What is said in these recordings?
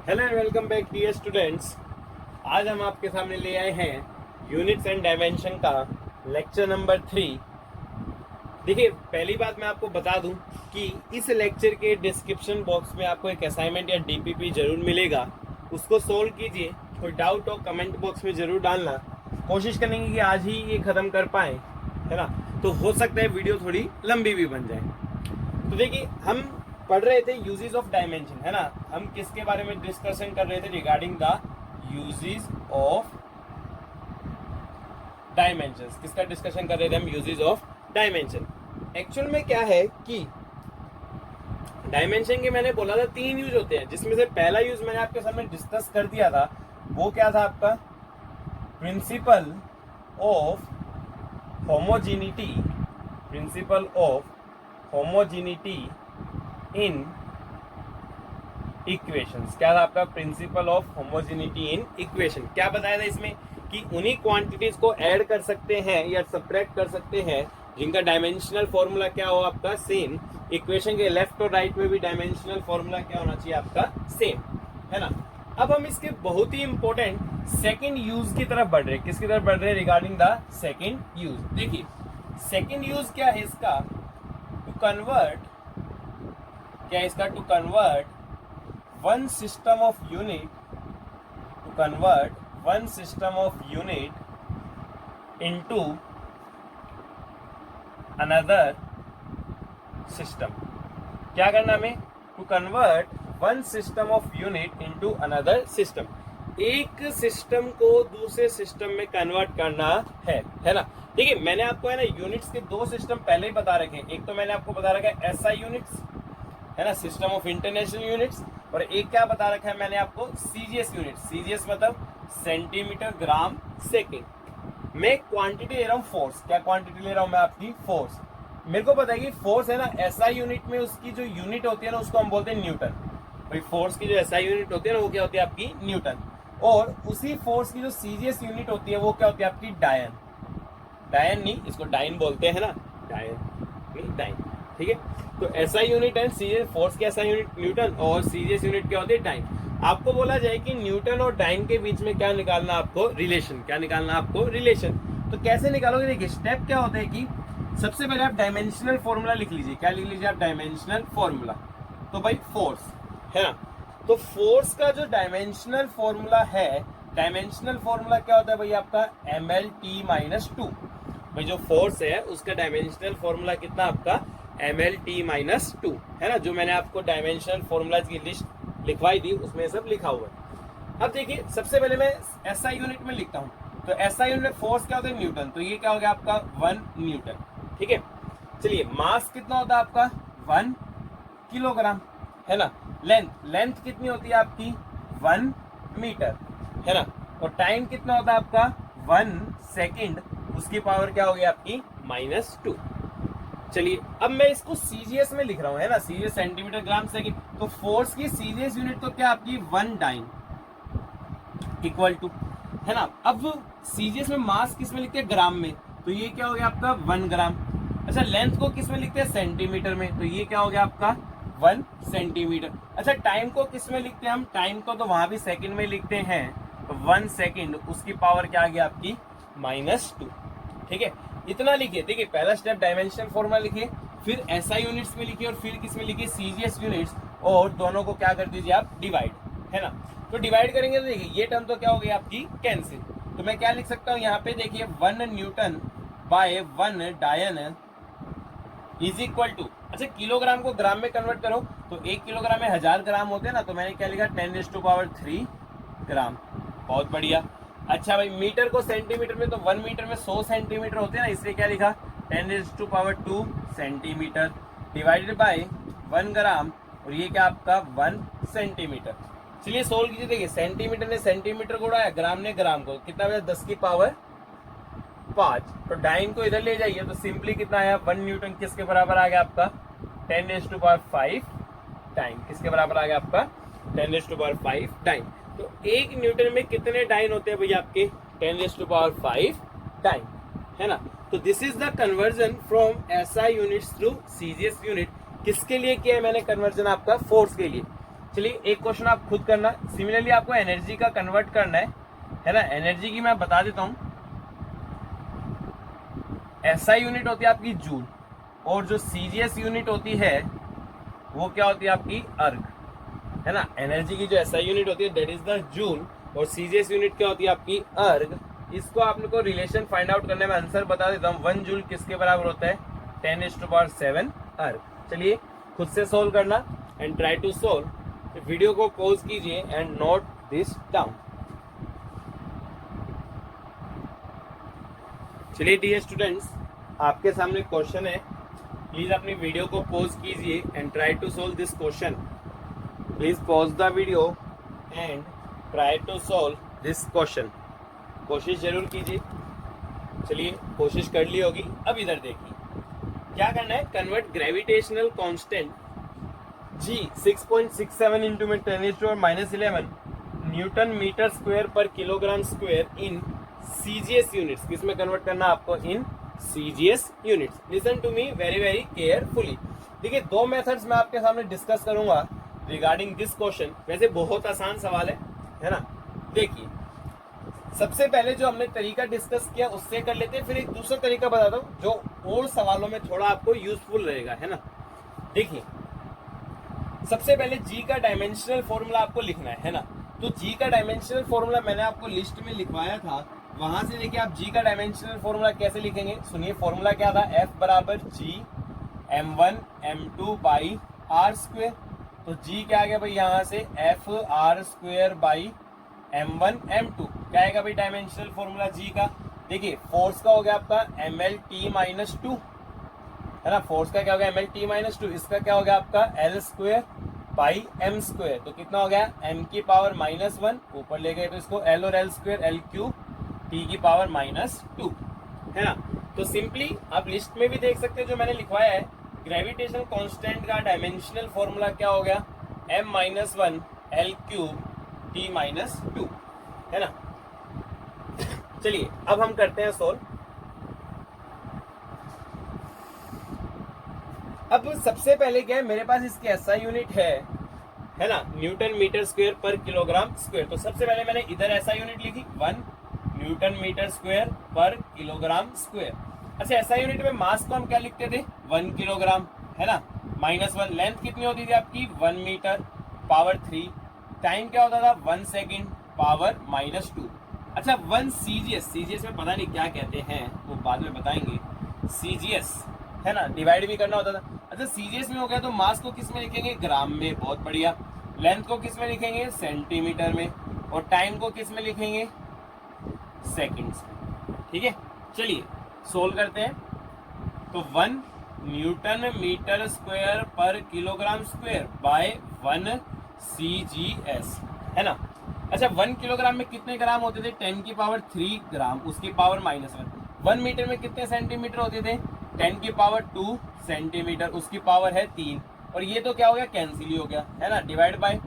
Hello and welcome back dear students. आज हम आपके सामने ले आए हैं यूनिट्स एंड डायमेंशन का लेक्चर नंबर 3। देखिए, पहली बात मैं आपको बता दूं कि इस लेक्चर के डिस्क्रिप्शन बॉक्स में आपको एक असाइनमेंट या डीपीपी जरूर मिलेगा। उसको सोल्व कीजिए। कोई डाउट हो कमेंट बॉक्स में जरूर डालना। कोशिश करेंगे कि आज ही ये खत्म कर पाए, है ना। तो हो सकता है वीडियो थोड़ी लंबी भी बन जाए। तो देखिए, हम पढ़ रहे थे यूजेस ऑफ डायमेंशन, है ना। हम किसके बारे में डिस्कशन कर रहे थे? Regarding the uses of dimensions. किसका डिस्कशन कर रहे थे हम? Uses of dimension. एक्चुअल में क्या है कि डायमेंशन के मैंने बोला था 3 यूज होते हैं, जिसमें से पहला यूज मैंने आपके सामने डिस्कस कर दिया था। वो क्या था आपका? Principle of homogeneity. Principle of homogeneity in equations. क्या था आपका? Principle of homogeneity in equation. क्या बताया था इसमें? कि उन्हीं क्वांटिटीज को ऐड कर सकते हैं या सब्ट्रैक्ट कर सकते हैं जिनका डायमेंशनल फॉर्मूला क्या हो आपका? सेम। इक्वेशन के लेफ्ट और राइट में भी डायमेंशनल फॉर्मूला क्या होना चाहिए आपका? सेम, है ना। अब हम इसके बहुत ही इंपॉर्टेंट सेकंड यूज की तरफ बढ़ रहे हैं। किसकी तरफ बढ़ रहे हैं? Regarding the second use. देखिए, सेकंड यूज क्या है इसका? टू कन्वर्ट, क्या है इसका? To convert one system of unit, to convert one system of unit into another system. क्या करना हमें? To convert one system of unit into another system. एक सिस्टम को दूसरे सिस्टम में कन्वर्ट करना है ना। देखिए, मैंने आपको, है ना, यूनिट्स के 2 सिस्टम पहले ही बता रखे हैं। एक तो मैंने आपको बता रखा है एसआई यूनिट्स, है ना, सिस्टम ऑफ इंटरनेशनल यूनिट्स। और एक क्या बता रखा है मैंने आपको? CGS unit. सीजीएस मतलब सेंटीमीटर ग्राम सेकेंड। मैं क्वांटिटी ले रहा हूँ फोर्स। क्या क्वांटिटी ले रहा हूँ मैं? आपकी फोर्स। मेरे को पता है कि फोर्स, है ना, एसआई यूनिट में उसकी जो यूनिट होती है ना, उसको हम बोलते हैं न्यूटन। भाई, फोर्स की जो एसआई यूनिट होती है ना, वो क्या होती है आपकी? न्यूटन। और उसी फोर्स की जो सीजीएस यूनिट होती है वो क्या होती है आपकी? डायन। डायन नहीं, इसको डाइन बोलते हैं ना। डायन नहीं, डाइन। ठीक है। तो SI unit and CGS, force की एसआई यूनिट न्यूटन और सीजीएस यूनिट क्या होती है? डाइन। आपको बोला जाए कि न्यूटन और डाइन के बीच में क्या निकालना आपको? रिलेशन। क्या निकालना आपको? रिलेशन। तो कैसे निकालोगे? देखिए, स्टेप क्या होता है कि सबसे पहले आप डायमेंशनल फॉर्मूला लिख लीजिए। क्या लिख लीजिए आप? Dimensional formula. तो भाई फोर्स, है ना। तो फोर्स का जो डायमेंशनल फॉर्मूला है, डायमेंशनल फॉर्मूला क्या होता है भाई आपका? mlt-2। भाई, जो फोर्स है उसका डायमेंशनल फॉर्मूला कितना आपका? mlt-2, है ना। जो मैंने आपको डायमेंशनल फॉर्मूलाज की लिस्ट लिखवाई थी उसमें सब लिखा हुआ है। अब देखिए, सबसे पहले मैं एसआई यूनिट में लिखता हूं। तो एसआई यूनिट फोर्स क्या होता है? न्यूटन। तो ये क्या हो गया आपका? 1 न्यूटन। ठीक है। चलिए, मास कितना होता है आपका? 1 किलोग्राम, है ना। लेंथ कितनी होती है आपकी? 1 मीटर, है ना। और टाइम कितना होता है आपका? 1 सेकेंड। उसकी पावर क्या होगी आपकी? -2। चलिए, अब मैं इसको सीजीएस में लिख रहा हूं, है ना। CGS centimetre gram second. तो फोर्स की सीजीएस यूनिट तो क्या आपकी? 1 डाइन इक्वल टू, है ना। अब सीजीएस में मास किस में लिखते हैं? ग्राम में। तो ये क्या हो गया आपका? 1 ग्राम। अच्छा, लेंथ को किस में लिखते हैं? सेंटीमीटर में। तो ये क्या हो गया आपका? 1 सेंटीमीटर। अच्छा, टाइम को किस में लिखते हैं हम? टाइम को तो वहां भी सेकंड में लिखते हैं। तो 1 सेकंड, उसकी पावर क्या आ गया आपकी? -2। ठीक है, इतना लिखिए। देखिए, पहला स्टेप डायमेंशनल फॉर्मूला लिखिए, फिर एसआई यूनिट्स में लिखिए और फिर किस में लिखिए? CGS units. और दोनों को क्या कर दीजिए आप? डिवाइड, है ना। तो डिवाइड करेंगे तो देखिए, ये टर्म तो क्या हो गई आपकी? कैंसिल। तो मैं क्या लिख सकता हूँ यहाँ पे? देखिए, 1 न्यूटन बाय 1 डायन इज इक्वल टू, अच्छा, किलोग्राम को ग्राम में कन्वर्ट करो तो 1 किलोग्राम में 1000 ग्राम होते हैं ना। तो मैंने क्या लिखा? 10⁻³ ग्राम। बहुत बढ़िया। अच्छा भाई, मीटर को सेंटीमीटर में, तो 1 मीटर में 100 सेंटीमीटर होते हैं ना, इसलिए क्या लिखा? 10⁻² सेंटीमीटर डिवाइडेड बाय 1 ग्राम। और ये क्या आपका? 1 सेंटीमीटर। चलिए सोल्व कीजिए। देखिए, सेंटीमीटर ने सेंटीमीटर को उड़ाया, ग्राम ने ग्राम को। कितना बचा? 10⁵ तो डाइन को इधर ले जाइए तो सिंपली कितना आया? 1 न्यूटन किसके बराबर आ गया आपका? 10⁵ डाइन। किसके बराबर आ गया आपका? 10⁵ डाइन। तो 1 न्यूटन में कितने डाइन होते हैं भैया आपके? 10⁵ डाइन, है ना। तो this is the conversion from SI units through CGS unit. किसके लिए किया है मैंने कन्वर्जन? आपका फोर्स के लिए। चलिए एक क्वेश्चन आप खुद करना। सिमिलरली आपको एनर्जी का कन्वर्ट करना है ना। एनर्जी की मैं बता देता हूं, एसआई यूनिट होती है आपकी जूल, और जो सीजीएस यूनिट होती है वो क्या होती है आपकी अर्ग, है ना। एनर्जी की जो एसआई यूनिट होती है दैट इज द जूल, और सीजीएस यूनिट क्या होती है आपकी अर्ग। इसको आपने को रिलेशन फाइंड आउट करने में आंसर बता देता हूँ। 1 जूल किसके बराबर होता है? 10⁻7 अर्ग। चलिए खुद से सोल्व करना and try to solve. Video को पॉज कीजिए एंड नोट दिस डाउन। चलिए डियर स्टूडेंट्स, आपके सामने क्वेश्चन है। प्लीज अपनी वीडियो को पॉज कीजिए and try to solve this question. Please pause the video and try to solve this question. कोशिश जरूर कीजिए। चलिए कोशिश कर ली होगी। अब इधर देखिए क्या करना है। Convert gravitational constant G 6.67 into में 10⁻⁻11 न्यूटन मीटर स्क्वायर पर kilogram square in CGS units. किसमें कन्वर्ट करना आपको? In CGS units. Listen to me very very carefully. देखिए दो मेथड्स मैं आपके सामने डिस्कस करूंगा रिगार्डिंग दिस क्वेश्चन। वैसे बहुत आसान सवाल है ना। देखिए सबसे पहले जो हमने तरीका डिस्कस किया उससे कर लेते हैं, फिर एक दूसरा तरीका बताता हूँ जो और सवालों में थोड़ा आपको यूजफुल रहेगा, है ना। देखिए सबसे पहले जी का डायमेंशनल फॉर्मूला आपको लिखना है ना। तो जी का डायमेंशनल फॉर्मूला मैंने आपको लिस्ट में लिखवाया था, वहां से देखिए आप जी का डायमेंशनल फॉर्मूला कैसे लिखेंगे। सुनिए फॉर्मूला क्या था? F बराबर जी m1 m2 by are square. तो जी क्या आ गया भाई यहाँ से? F are square by m1 m2 क्या आएगा भाई डायमेंशनल फॉर्मूला जी का? देखिए फोर्स का हो गया आपका mlt-2, है ना। फोर्स का क्या हो गया? mlt-2। इसका क्या हो गया आपका? l square by m square. तो कितना हो गया? m की पावर -1 ऊपर ले गए तो इसको l और l square l cube t की पावर -2, है ना। तो सिंपली आप लिस्ट में भी देख सकते हो जो मैंने लिखवाया है। ग्रेविटेशनल कांस्टेंट का डायमेंशनल फॉर्मूला क्या हो गया? m-1 l क्यूब t-2, है ना। चलिए अब हम करते हैं सोल्व। अब सबसे पहले क्या है, मेरे पास इसकी एसआई यूनिट है ना, न्यूटन मीटर स्क्वायर पर किलोग्राम स्क्वायर। तो सबसे पहले मैंने इधर एसआई यूनिट लिखी 1 न्यूटन मीटर स्क्वायर पर किलोग्राम स्क्वायर। अच्छा एसआई यूनिट में मास को हम क्या लिखते थे? 1 किलोग्राम, है ना। -1 लेंथ कितनी होती थी आपकी? 1 मीटर पावर 3। टाइम क्या होता था? 1 सेकेंड पावर -2। अच्छा 1 सीजीएस में पता नहीं क्या कहते हैं, वो बाद में बताएंगे। सीजीएस है ना, डिवाइड भी करना होता था। अच्छा सीजीएस में हो गया तो मास को किस में लिखेंगे? ग्राम में। बहुत बढ़िया। लेंथ को किस में लिखेंगे? सेंटीमीटर में। और टाइम को किस में लिखेंगे? सेकंड्स में। ठीक है चलिए सोल्व करते हैं। तो 1 न्यूटन मीटर स्क्वायर पर किलोग्राम स्क्वायर बाय 1 सीजीएस, है ना। अच्छा 1 किलोग्राम में कितने ग्राम होते थे? 10 की पावर 3 ग्राम, उसकी पावर -1। 1 मीटर में कितने सेंटीमीटर होते थे? 10 की पावर 2 सेंटीमीटर, उसकी पावर है 3। और ये तो क्या हो गया? कैंसिल ही हो गया, है ना। डिवाइड बाय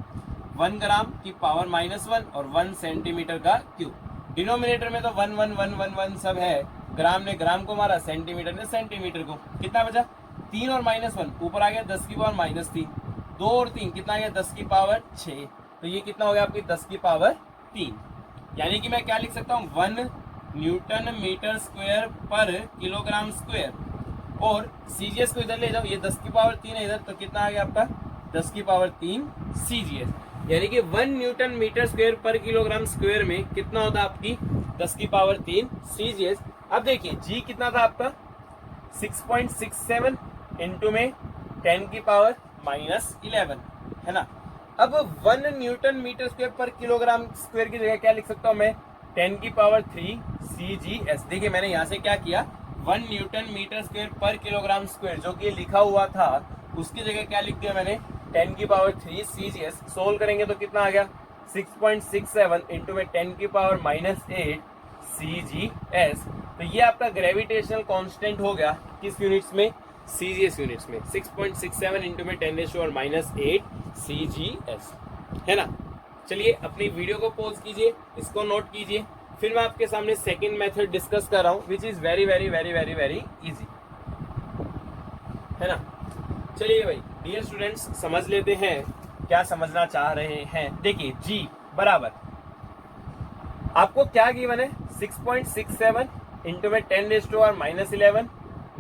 1 ग्राम की पावर -1 और 1 सेंटीमीटर का क्यूब। डिनोमिनेटर में तो 1 1 1 1 1 सब है। ग्राम ने ग्राम को मारा, सेंटीमीटर ने सेंटीमीटर को। कितना बचा? 3 और -1 ऊपर आ गया 10 की पावर -3। 2 और 3 कितना आ गया? 10 की पावर 6। तो ये कितना हो गया आपकी? 10 की पावर 3। यानी कि मैं क्या लिख सकता हूँ? 1 न्यूटन मीटर स्क्वायर पर किलोग्राम स्क्वायर, और सीजीएस को इधर ले जाओ, ये 10 की पावर 3 है इधर, तो कितना आ गया आपका? 10 की पावर 3 सीजीएस। यानी कि 1 न्यूटन मीटर स्क्वायर पर किलोग्राम स्क्वायर में कितना होता है आपकी? 10 की पावर 3 सीजीएस। अब देखिए जी कितना था आपका? 6.67 इंटू में 10 की पावर -11, है ना। अब 1 न्यूटन मीटर स्क्वायर पर किलोग्राम स्क्वायर की जगह क्या लिख सकता हूं मैं? 10 की पावर 3 सीजीएस। देखिए मैंने यहां से क्या किया? 1 न्यूटन मीटर स्क्वायर पर किलोग्राम स्क्वायर जो कि लिखा हुआ था उसकी जगह क्या लिख दिया मैंने? 10 की पावर 3 सीजीएस। सोल्व करेंगे तो कितना आ गया? 6.67 इंटू में 10 की पावर -8 सीजीएस। तो ये आपका ग्रेविटेशनल कांस्टेंट हो गया किस यूनिट्स में? सीजीएस यूनिट्स में। 6.67 इंटू में 10⁻⁻8 सीजीएस, है ना। चलिए अपनी वीडियो को पॉज कीजिए, इसको नोट कीजिए, फिर मैं आपके सामने सेकंड मेथड डिस्कस कर रहा हूं which is very very very very very easy, है ना। चलिए भाई डियर स्टूडेंट्स समझ लेते हैं क्या समझना चाह रहे हैं। देखिए G बराबर आपको क्या गिवन है 6.67 इंटू में 10⁻⁻11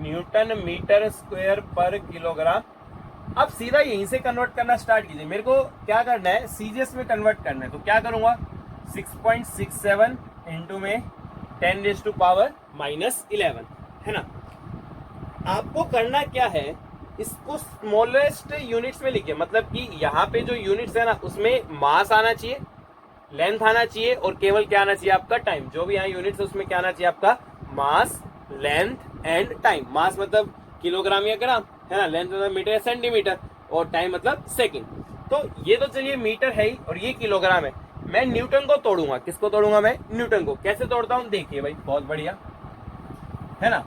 न्यूटन मीटर स्क्वायर पर किलोग्राम। अब सीधा यहीं से कन्वर्ट करना स्टार्ट कीजिए। मेरे को क्या करना है सीजीएस में कन्वर्ट करना है, तो क्या करूंगा 6.67 इंटू में 10⁻⁻11 है ना। आपको करना क्या है इसको स्मॉलेस्ट यूनिट्स में लिखिए, मतलब कि यहाँ पे जो यूनिट्स है ना उसमें मास आना चाहिए, लेंथ आना चाहिए और केवल क्या आना चाहिए आपका टाइम। जो भी यहाँ यूनिट्स है उसमें क्या आना चाहिए आपका मास, लेंथ एंड टाइम। मास मतलब किलोग्राम या ग्राम है ना, लेंथ मतलब मीटर या सेंटीमीटर और टाइम मतलब सेकंड। तो ये तो चलिए मीटर है ही और ये किलोग्राम है। मैं न्यूटन को तोड़ूंगा, किसको तोड़ूंगा मैं न्यूटन को। कैसे तोड़ता हूँ देखिए भाई, बहुत बढ़िया है ना।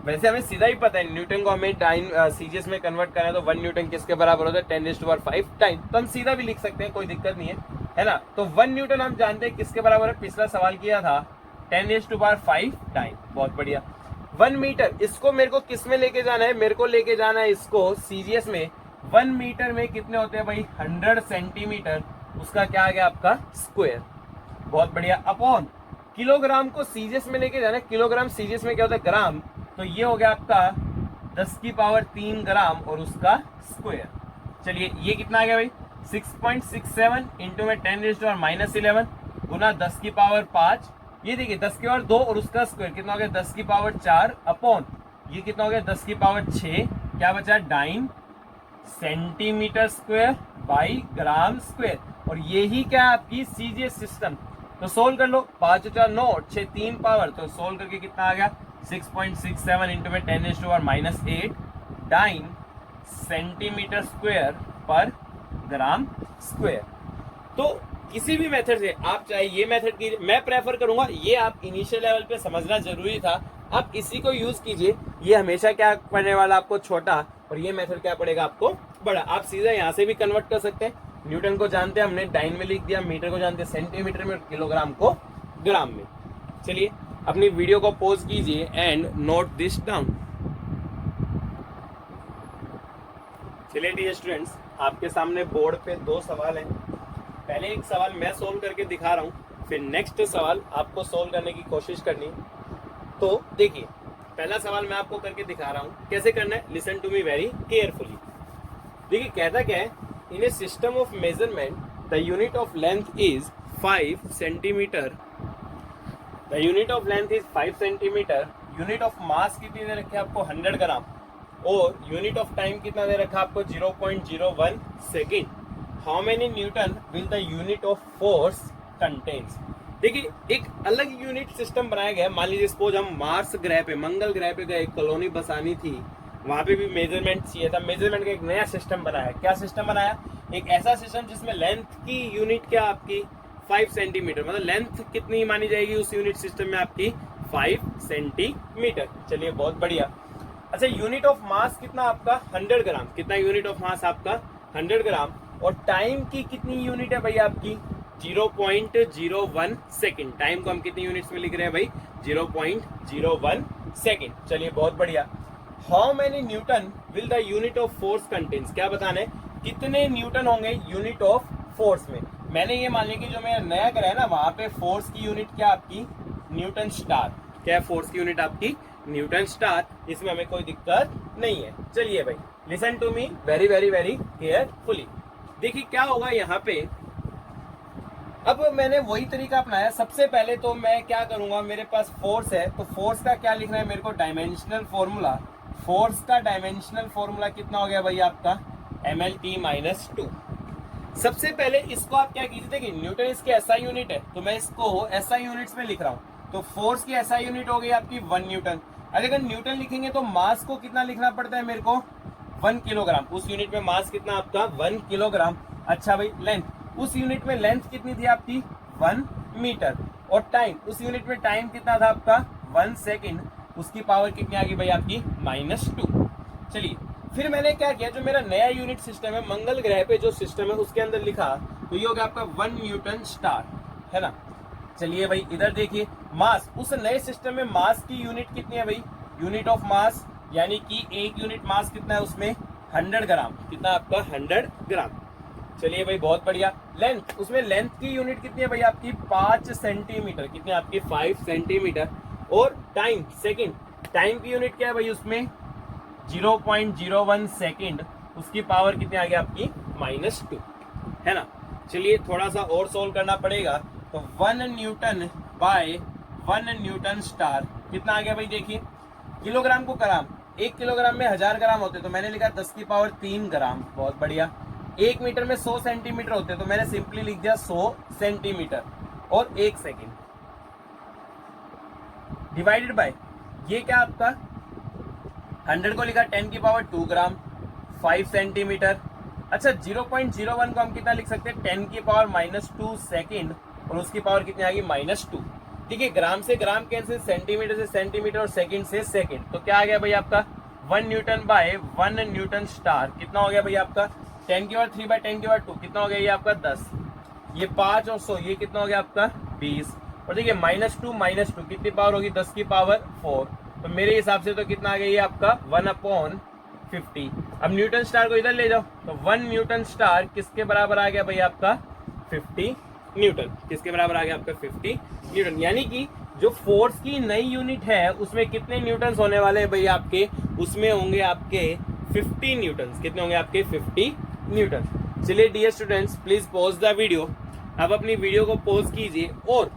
वैसे हमें सीधा ही पता है न्यूटन को हमें टाइम सीजीएस में कन्वर्ट करना है तो 1 न्यूटन किसके बराबर होता है 10⁻5 टाइम। तो हम सीधा भी लिख सकते हैं, कोई दिक्कत नहीं है ना। तो 1 न्यूटन हम जानते हैं किसके बराबर है, पिछला सवाल किया था 10⁻5 टाइम। बहुत बढ़िया। 1 मीटर इसको मेरे को किस में लेके जाना है, मेरे को लेके जाना है इसको सीजीएस में। 1 मीटर में कितने होते हैं भाई 100 सेंटीमीटर, उसका क्या आ गया आपका स्क्वायर। बहुत बढ़िया। अपॉन किलोग्राम को सीजीएस में लेके जाना है, किलोग्राम सीजीएस में क्या होता है ग्राम, तो ये हो गया आपका 10⁻³ ग्राम और उसका स्क्वायर। चलिए ये कितना आ गया भाई 6.67 इंटू में 10⁻⁻11 गुना 10⁻5। ये देखिए 10⁻2 और उसका स्क्वायर कितना हो गया 10⁻4 अपॉन ये कितना हो गया 10⁻6, क्या बचा dyne centimetre square by gram square. और यही क्या आपकी सीजीएस सिस्टम। तो सोल्व कर लो, 5 4 9 6 3 पावर, तो सोल्व करके कितना आ गया 6.67 इंटू में 10⁻⁻8 डाइन सेंटीमीटर स्क्वायर पर ग्राम स्क्वायर। तो किसी भी मेथड से आप चाहे ये मेथड कीजिए, मैं प्रेफर करूंगा ये आप इनिशियल लेवल पे समझना जरूरी था, आप इसी को यूज कीजिए। ये हमेशा क्या पड़ने वाला आपको छोटा और ये मेथड क्या पड़ेगा आपको बड़ा। आप सीधा यहाँ से भी कन्वर्ट कर सकते हैं। न्यूटन को जानते हैं हमने डाइन में लिख दिया, मीटर को जानते हैं सेंटीमीटर में, किलोग्राम को ग्राम में। चलिए अपनी वीडियो को पॉज कीजिए एंड नोट दिस डाउन। चलिए डियर स्टूडेंट्स, आपके सामने बोर्ड पे 2 सवाल हैं। पहले एक सवाल मैं सोल्व करके दिखा रहा हूँ, फिर नेक्स्ट सवाल आपको सोल्व करने की कोशिश करनी। तो देखिए पहला सवाल मैं आपको करके दिखा रहा हूँ, कैसे करना है listen to me very carefully. देखिए कहता क्या है, in a system of measurement the unit of length is 5 centimetre, the unit of length is 5 centimetre, unit of mass कितनी दे रखी है आपको 100 ग्राम और यूनिट ऑफ टाइम कितना दे रखा है आपको 0.01 second. How many Newton will the unit of force contains. देखिए एक अलग यूनिट सिस्टम बनाया गया है। मान लीजिए सपोज हम मार्स ग्रह पे, मंगल ग्रह पे गए, कॉलोनी बसानी थी, वहां पे भी मेजरमेंट चाहिए था। मेजरमेंट का एक नया सिस्टम बनाया। क्या सिस्टम बनाया, एक ऐसा सिस्टम जिसमें लेंथ की यूनिट क्या आपकी 5 सेंटीमीटर, मतलब लेंथ कितनी मानी जाएगी उस यूनिट सिस्टम में आपकी 5 सेंटीमीटर। चलिए बहुत बढ़िया। अच्छा यूनिट ऑफ मास कितना आपका 100 ग्राम, कितना यूनिट ऑफ मास आपका 100 ग्राम और टाइम की कितनी यूनिट है भाई आपकी 0.01 सेकेंड। टाइम को हम कितनी यूनिट्स में लिख रहे हैं भाई 0.01 सेकेंड। चलिए बहुत बढ़िया। How many Newton will the unit of force contains, क्या बताना है कितने न्यूटन होंगे यूनिट ऑफ फोर्स में। मैंने ये मान लिया कि जो मेरा नया ग्रह है ना वहां पे फोर्स की यूनिट क्या आपकी न्यूटन स्टार, क्या है फोर्स की यूनिट आपकी न्यूटन स्टार, इसमें हमें कोई दिक्कत नहीं है। चलिए भाई listen to me very very very carefully. देखिए क्या होगा यहाँ पे, अब मैंने वही तरीका अपनाया। सबसे पहले तो मैं क्या करूंगा, मेरे पास फोर्स है तो फोर्स का क्या लिखना है मेरे को डायमेंशनल फॉर्मूला। फोर्स का डायमेंशनल फॉर्मूला कितना हो गया भाई आपका mlt-2। सबसे पहले इसको आप क्या कीजिए, देखिए न्यूटन इसकी एसआई यूनिट है तो मैं इसको एसआई यूनिट्स में लिख रहा हूँ। तो फोर्स की एसआई यूनिट हो गई आपकी 1 न्यूटन। अगर न्यूटन लिखेंगे तो मास को कितना लिखना पड़ता है मेरे को 1 किलोग्राम। उस यूनिट में मास कितना आपका 1 किलोग्राम। अच्छा भाई लेंथ, उस यूनिट में लेंथ कितनी थी आपकी 1 मीटर और टाइम, उस यूनिट में टाइम कितना था आपका 1 सेकेंड, उसकी पावर कितनी आ गई भाई आपकी -2। चलिए फिर मैंने क्या किया, जो मेरा नया यूनिट सिस्टम है मंगल ग्रह पे जो सिस्टम है उसके अंदर लिखा, तो ये हो गया आपका 1 न्यूटन स्टार, है ना। चलिए भाई इधर देखिए मास, उस नए सिस्टम में मास की यूनिट कितनी है भाई, यूनिट ऑफ मास यानी कि एक यूनिट मास कितना है उसमें 100 ग्राम, कितना आपका 100 ग्राम। चलिए भाई बहुत बढ़िया। लेंथ, उसमें लेंथ की यूनिट कितनी है भाई आपकी 5 सेंटीमीटर, कितनी आपकी 5 सेंटीमीटर। और टाइम सेकंड, टाइम की यूनिट क्या है भाई उसमें 0.01 सेकंड, उसकी पावर कितनी आ गई आपकी -2, है ना। चलिए थोड़ा सा और सोल्व करना पड़ेगा। तो 1 न्यूटन बाय 1 न्यूटन स्टार कितना आ गया भाई देखिए, किलोग्राम को ग्राम, 1 किलोग्राम में 1000 ग्राम होते तो मैंने लिखा 10 की पावर 3 ग्राम, बहुत बढ़िया। 1 मीटर में 100 सेंटीमीटर होते तो मैंने सिंपली लिख दिया 100 सेंटीमीटर। और 1 सेकेंड डिवाइडेड बाय, ये क्या आपका 100 को लिखा 10 की पावर 2 ग्राम, 5 सेंटीमीटर। अच्छा 0.01 को हम कितना लिख सकते हैं 10 की पावर -2 सेकेंड, और उसकी पावर कितनी आ गई -2। ठीक है, ग्राम से ग्राम कैंसिल, सेंटीमीटर से सेंटीमीटर और सेकंड से सेकंड। तो क्या आ गया भाई आपका 1 न्यूटन बाय 1 न्यूटन स्टार कितना हो गया भाई आपका 10 की पावर 3 बाय 10 की पावर 2 कितना हो गया ये आपका 10, ये 5 और 100 ये कितना हो गया आपका 20। और देखिए -2 कितनी पावर होगी 10 की पावर 4, तो मेरे हिसाब से तो कितना आ गया ये आपका 1/50। अब न्यूटन स्टार को इधर ले जाओ, तो 1 न्यूटन स्टार किसके बराबर आ गया भाई आपका 50 न्यूटन, किसके बराबर आ गया आपका 50 न्यूटन। यानी कि जो फोर्स की नई यूनिट है उसमें कितने न्यूटन होने वाले हैं भाई आपके, उसमें होंगे आपके 50 न्यूटन। कितने होंगे आपके 50 न्यूटन। चलिए dear students please pause the video. अब अपनी वीडियो को पॉज कीजिए और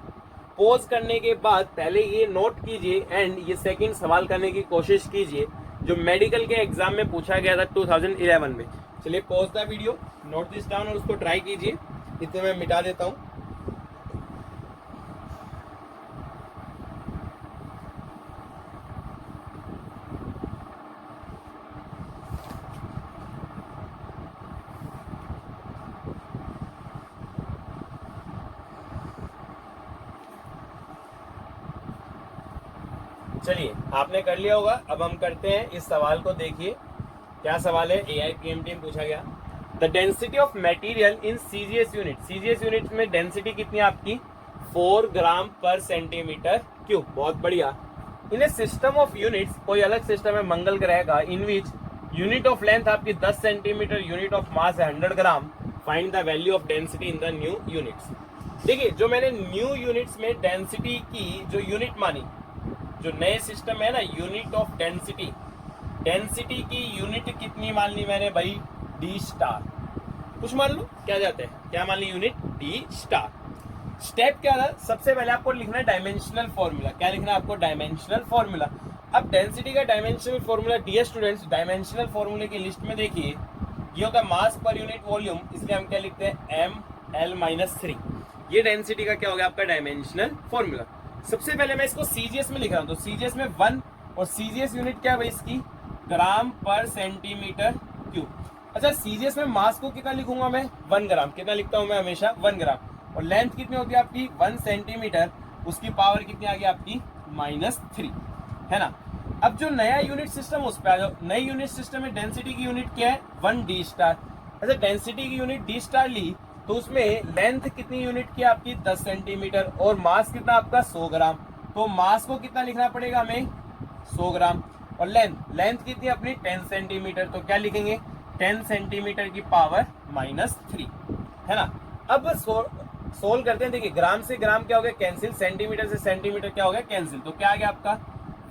पॉज करने के बाद पहले ये नोट कीजिए एंड ये सेकंड सवाल करने की कोशिश कीजिए जो मेडिकल के एग्जाम में पूछा गया था 2011 में। चलिए pause the video, note this down और उसको ट्राई कीजिए। इतने मैं मिटा देता हूं। चलिए आपने कर लिया होगा, अब हम करते हैं इस सवाल को। देखिए क्या सवाल है, AIPMT में पूछा गया। The density of material in CGS unit, CGS unit में डेंसिटी कितनी है आपकी 4 ग्राम पर सेंटीमीटर क्यूब, बहुत बढ़िया। In a system of units, कोई अलग सिस्टम है मंगल ग्रह का, in which unit of length आपकी 10 सेंटीमीटर, यूनिट ऑफ मास है 100 gram, find the value of density in the new units. देखिए जो मैंने न्यू यूनिट्स में डेंसिटी की जो यूनिट मानी, जो नए सिस्टम है ना यूनिट ऑफ डेंसिटी, डेंसिटी की यूनिट कितनी मान ली मैंने भाई D स्टार, कुछ मान लो क्या जाते हैं, क्या मान ली यूनिट D स्टार। स्टेप क्या था, सबसे पहले आपको लिखना है डायमेंशनल फॉर्मूला। क्या लिखना है आपको डायमेंशनल फॉर्मूला। अब डेंसिटी का dimensional formula dear students, dimensional फॉर्मूले की लिस्ट में देखिए ये होता है मास पर यूनिट वॉल्यूम, इसलिए हम क्या लिखते हैं ML-3। ये डेंसिटी का क्या हो गया आपका डायमेंशनल फॉर्मूला। सबसे पहले मैं इसको CGS में लिख रहा हूं, तो CGS में 1, और CGS यूनिट क्या है भाई इसकी ग्राम पर सेंटीमीटर क्यूब। अच्छा CGS में मास को कितना लिखूंगा मैं 1 ग्राम, कितना लिखता हूं मैं हमेशा 1 ग्राम। और लेंथ कितनी होती है आपकी 1 सेंटीमीटर, उसकी पावर कितनी आ गई आपकी -3, है ना। अब जो नया यूनिट सिस्टम उस पर आ जाओ। नई यूनिट सिस्टम में डेंसिटी की यूनिट क्या है 1 D स्टार। अच्छा डेंसिटी की यूनिट D स्टार ली तो उसमें लेंथ कितनी यूनिट की आपकी 10 सेंटीमीटर, और मास कितना आपका 100 ग्राम। तो मास को कितना लिखना पड़ेगा हमें 100 ग्राम, और लेंथ कितनी अपनी 10 सेंटीमीटर, तो क्या लिखेंगे 10 सेंटीमीटर की पावर -3, है ना। अब सोल्व करते हैं। देखिए ग्राम से ग्राम क्या हो गया कैंसिल, सेंटीमीटर से सेंटीमीटर क्या हो गया कैंसिल, तो क्या आ गया आपका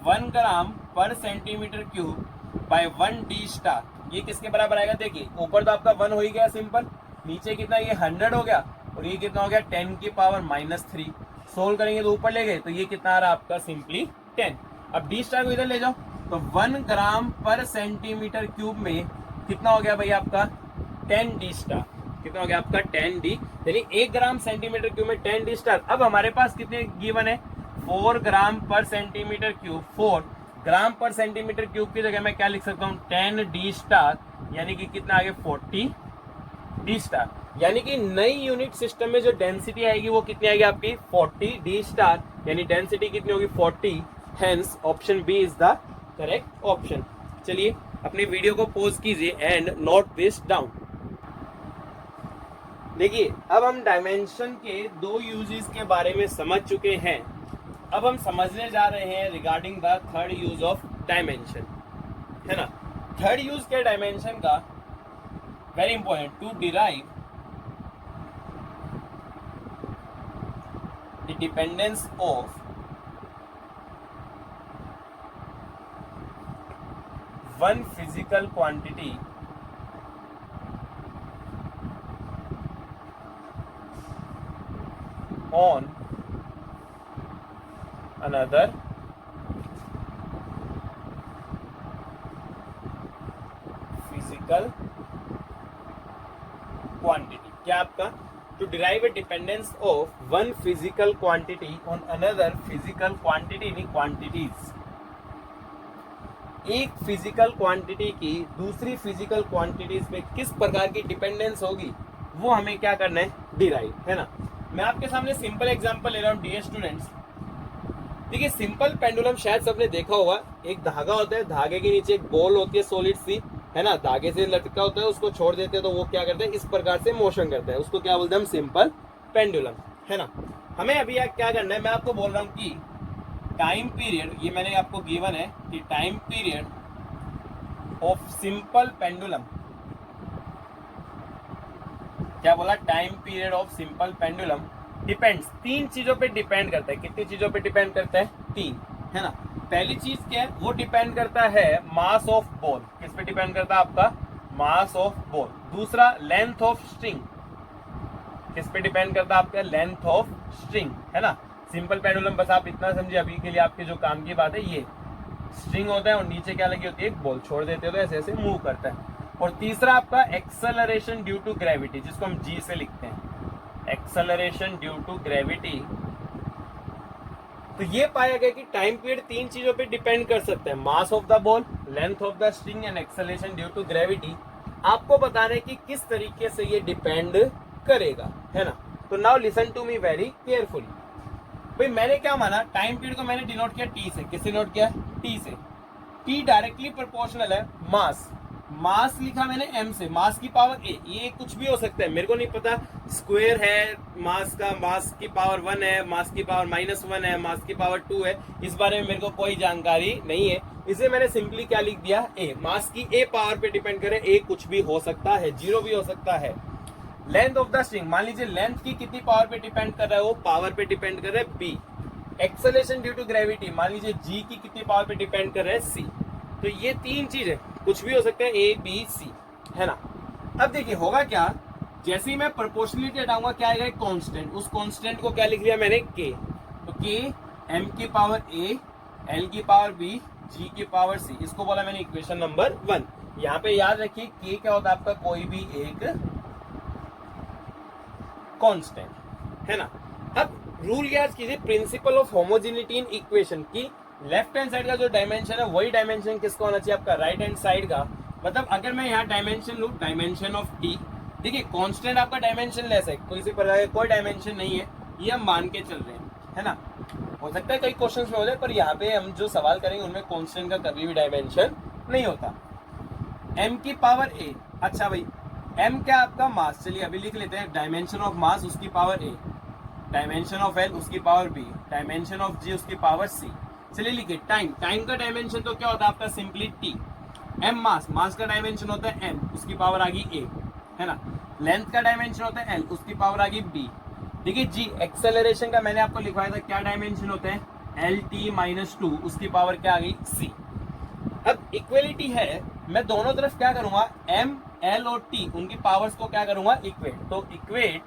1 ग्राम पर centimetre cube by 1 D star. ये किसके बराबर आएगा, देखिए ऊपर तो आपका 1 हो ही गया सिंपल, नीचे कितना ये 100 हो गया, और ये कितना हो गया 10 की पावर -3। सोल्व करेंगे तो ऊपर ले गए, तो ये कितना आ रहा आपका सिंपली 10। अब D स्टार को इधर ले जाओ, तो 1 ग्राम पर सेंटीमीटर क्यूब में कितना हो गया भाई आपका 10 D स्टार, कितना हो गया आपका 10 D, यानी 1 ग्राम सेंटीमीटर क्यूब में 10 D स्टार। अब हमारे पास कितने गिवन है 4 ग्राम पर सेंटीमीटर क्यूब, 4 ग्राम पर सेंटीमीटर क्यूब की जगह मैं क्या लिख सकता हूँ 10 D स्टार, यानी कि कितना आगे 40 D स्टार। यानी कि नई यूनिट सिस्टम में जो डेंसिटी आएगी वो कितनी आएगी आपकी 40 D स्टार, यानी डेंसिटी कितनी होगी 40, hence option B is the correct option. चलिए अपनी वीडियो को पॉज कीजिए एंड नोट दिस डाउन। देखिए अब हम डायमेंशन के 2 यूजेस के बारे में समझ चुके हैं, अब हम समझने जा रहे हैं regarding the third use of dimension, है ना। थर्ड यूज क्या डायमेंशन का, very important, to derive the dependence of one physical quantity on another physical quantity. क्या आपका to derive a dependence of one physical quantity on another physical quantity नहीं quantities. एक physical quantity की दूसरी physical quantities पे किस प्रकार की डिपेंडेंस होगी वो हमें क्या करना है, डिराइव, है ना। मैं आपके सामने सिंपल एग्जांपल ले रहा हूँ डियर स्टूडेंट्स। देखिए सिंपल पेंडुलम शायद सबने देखा होगा, एक धागा होता है, धागे के नीचे एक बॉल होती है सॉलिड सी, है ना, धागे से लटका होता है, उसको छोड़ देते हैं तो वो क्या करता है, इस प्रकार से मोशन करता है, उसको क्या बोलते हैं हम, सिंपल पेंडुलम, है ना। हमें अभी क्या करना है, मैं आपको बोल रहा हूँ कि टाइम पीरियड, ये मैंने आपको गिवन है कि time period of simple pendulum, क्या बोला, time period of simple pendulum depends, तीन चीजों पे डिपेंड करता है। कितनी चीजों पे डिपेंड करता है, तीन, है ना। पहली चीज क्या है, वो डिपेंड करता है मास ऑफ बॉल, किस पे डिपेंड करता है आपका, मास ऑफ बॉल। दूसरा लेंथ ऑफ स्ट्रिंग, किस पे डिपेंड करता है आपका, लेंथ ऑफ स्ट्रिंग, है ना। सिंपल पेंडुलम बस आप इतना समझिए अभी के लिए, आपके जो काम की बात है, ये स्ट्रिंग होता है और नीचे क्या लगी होती है, एक बॉल, छोड़ देते हो तो ऐसे ऐसे मूव करता है। और तीसरा आपका एक्सेलरेशन ड्यू टू ग्रेविटी, जिसको हम जी से लिखते हैं, एक्सेलरेशन ड्यू टू ग्रेविटी। तो ये पाया गया कि टाइम पीरियड तीन चीजों पे डिपेंड कर सकते हैं, mass of the ball, length of the string and acceleration due to gravity. आपको बताना है कि किस तरीके से ये डिपेंड करेगा, है ना। तो now listen to me very carefully. भाई मैंने क्या माना, टाइम पीरियड को मैंने डिनोट किया टी से, किससे डिनोट किया, टी से। टी डायरेक्टली प्रोपोर्शनल है मास, मास लिखा मैंने एम से, मास की पावर ए, ये कुछ भी हो सकता है, मेरे को नहीं पता स्क्वायर है मास का, मास की पावर 1 है, मास की पावर -1 है, मास की पावर 2 है, इस बारे में मेरे को कोई जानकारी नहीं है। इसे मैंने सिंपली क्या लिख दिया, ए, मास की ए पावर पे डिपेंड करे, ए कुछ भी हो सकता है, 0 भी हो सकता है। लेंथ ऑफ द स्ट्रिंग, मान लीजिए लेंथ की कितनी पावर पे डिपेंड कर रहा है, वो पावर पे डिपेंड कर रहा है B. Acceleration due to gravity, मान लीजिए जी की कितनी पावर पे डिपेंड कर रहा है, सी। तो ये तीन चीजें कुछ भी हो सकते हैं, ए बी सी, है ना। अब देखिए होगा क्या, जैसे ही मैं प्रोपोर्शनलिटी हटाऊंगा क्या आएगा, एक कांस्टेंट, उस कांस्टेंट को क्या लिख लिया मैंने, के। तो के एम की पावर ए, एल की पावर बी, जी की पावर सी, इसको बोला मैंने इक्वेशन नंबर 1। यहाँ पे याद रखिए के क्या होता है आपका, कोई भी एक कांस्टेंट, है ना। अब रूल याद कीजिए, principle of homogeneity in equation की, लेफ्ट हैंड साइड का जो डायमेंशन है वही डायमेंशन किसका होना चाहिए, आपका राइट हैंड साइड का। मतलब अगर मैं यहाँ डायमेंशन लूँ, डायमेंशन ऑफ टी, देखिए कांस्टेंट आपका डायमेंशन लेस है, किसी प्रकार का कोई डायमेंशन नहीं है, ये हम मान के चल रहे हैं, है ना। हो सकता है कई क्वेश्चंस में हो जाए, पर यहाँ पे हम जो सवाल करेंगे उनमें कांस्टेंट का कभी भी डायमेंशन नहीं होता। m की पावर a, अच्छा भाई m क्या आपका मास, चलिए अभी लिख लेते हैं, डायमेंशन ऑफ मास उसकी power a, dimension of l उसकी power b, dimension of g उसकी पावर c। चलिए लिखिए टाइम, टाइम का डायमेंशन तो क्या होता है आपका, सिंपली t। m मास, मास का डायमेंशन होता है m, उसकी पावर आ गई a, है ना। लेंथ का डायमेंशन होता है l, उसकी पावर आ गई b। देखिए g एक्सेलरेशन का मैंने आपको लिखवाया था, क्या डायमेंशन होते हैं, lt-2, उसकी पावर क्या आ गई, c। अब इक्वलिटी है, मैं दोनों तरफ क्या करूंगा, m l और t, उनकी पावर्स को क्या करूंगा, इक्वेट। तो इक्वेट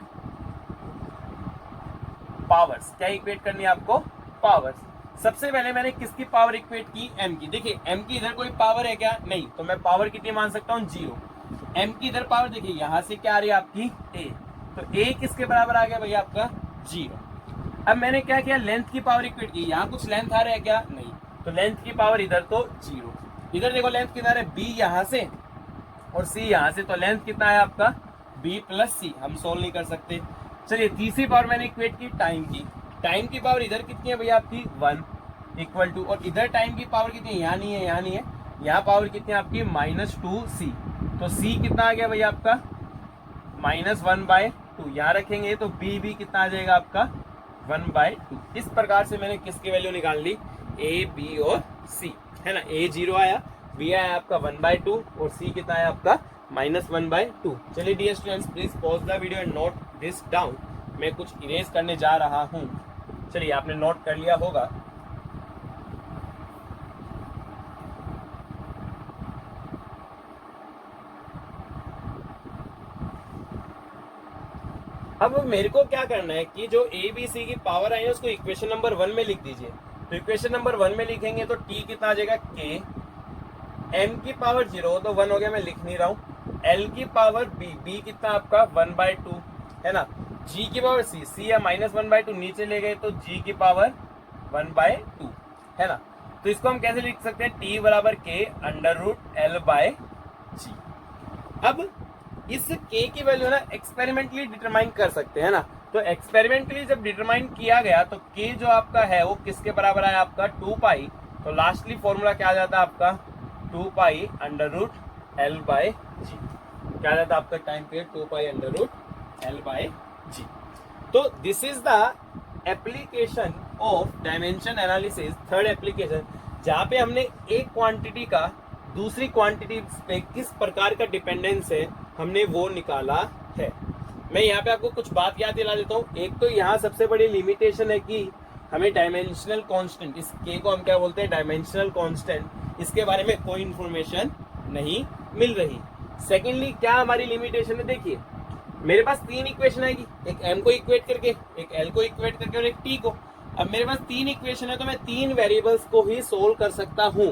पावर्स, क्या इक्वेट करनी है आपको, पावर्स। सबसे पहले मैंने किसकी पावर इक्वेट की, m की। देखिए m की इधर कोई पावर है क्या, नहीं, तो मैं पावर कितनी मान सकता हूँ, 0। m की इधर पावर देखिए यहाँ से क्या आ रही है आपकी, a, तो a किसके बराबर आ गया भैया आपका, 0। अब मैंने क्या किया, लेंथ की पावर इक्वेट की, यहाँ कुछ लेंथ आ रहा है क्या, नहीं, तो लेंथ की पावर इधर तो 0। इधर देखो लेंथ कितना है, b यहाँ से और c यहाँ से, तो लेंथ कितना है आपका, b प्लस c, हम सोल्व नहीं कर सकते। चलिए तीसरी पावर मैंने इक्वेट की टाइम की, टाइम की पावर इधर कितनी है भैया आपकी, 1 इक्वल टू, और इधर टाइम की पावर कितनी है, यहाँ नहीं है, यहाँ नहीं है, यहाँ पावर कितनी है आपकी, -2c। तो c कितना आ गया भैया आपका, -1/2, यहाँ रखेंगे तो b भी कितना आ जाएगा आपका, 1/2। इस प्रकार से मैंने किसकी वैल्यू निकाल ली, a b और c, है ना। a 0 आया, b आया आपका 1/2 और c कितना आया आपका, -1/2। चलिए dear students, please pause the video and note this down. मैं कुछ इरेज करने जा रहा हूँ। चलिए आपने नोट कर लिया होगा। अब मेरे को क्या करना है कि जो ए बी सी की पावर आई है उसको इक्वेशन नंबर 1 में लिख दीजिए। तो इक्वेशन नंबर 1 में लिखेंगे तो टी कितना आ जाएगा के, एम की पावर 0 तो 1 हो गया, मैं लिख नहीं रहा हूँ। एल की पावर बी, बी कितना आपका 1/2 है ना। जी की पावर सी, सी या -1/2 नीचे ले गए तो जी की पावर 1/2 है ना। तो इसको हम कैसे लिख सकते हैं, टी बराबर के √L/G। अब इस k की वैल्यू ना एक्सपेरिमेंटली डिटरमाइन कर सकते हैं ना। तो एक्सपेरिमेंटली जब डिटरमाइन किया गया तो k जो आपका है वो किसके बराबर आया आपका 2π। तो लास्टली फॉर्मूला क्या आ जाता है आपका 2π √L/G। क्या आ जाता है आपका टाइम पीरियड 2π √L/G। तो this is the application of dimension analysis, third application, जहां पे हमने एक क्वांटिटी का दूसरी क्वांटिटी पे किस प्रकार का डिपेंडेंस है हमने वो निकाला है। मैं यहाँ पे आपको कुछ बात याद दिला देता हूँ। एक तो यहाँ सबसे बड़ी लिमिटेशन है कि हमें डायमेंशनल कांस्टेंट, इस के को हम क्या बोलते हैं डायमेंशनल कांस्टेंट, इसके बारे में कोई इंफॉर्मेशन नहीं मिल रही। सेकेंडली क्या हमारी लिमिटेशन है, देखिए मेरे पास 3 इक्वेशन आएगी, एक m को इक्वेट करके, एक l को इक्वेट करके और एक t को। अब मेरे पास 3 इक्वेशन है तो मैं 3 वेरिएबल्स को ही सोल्व कर सकता हूँ।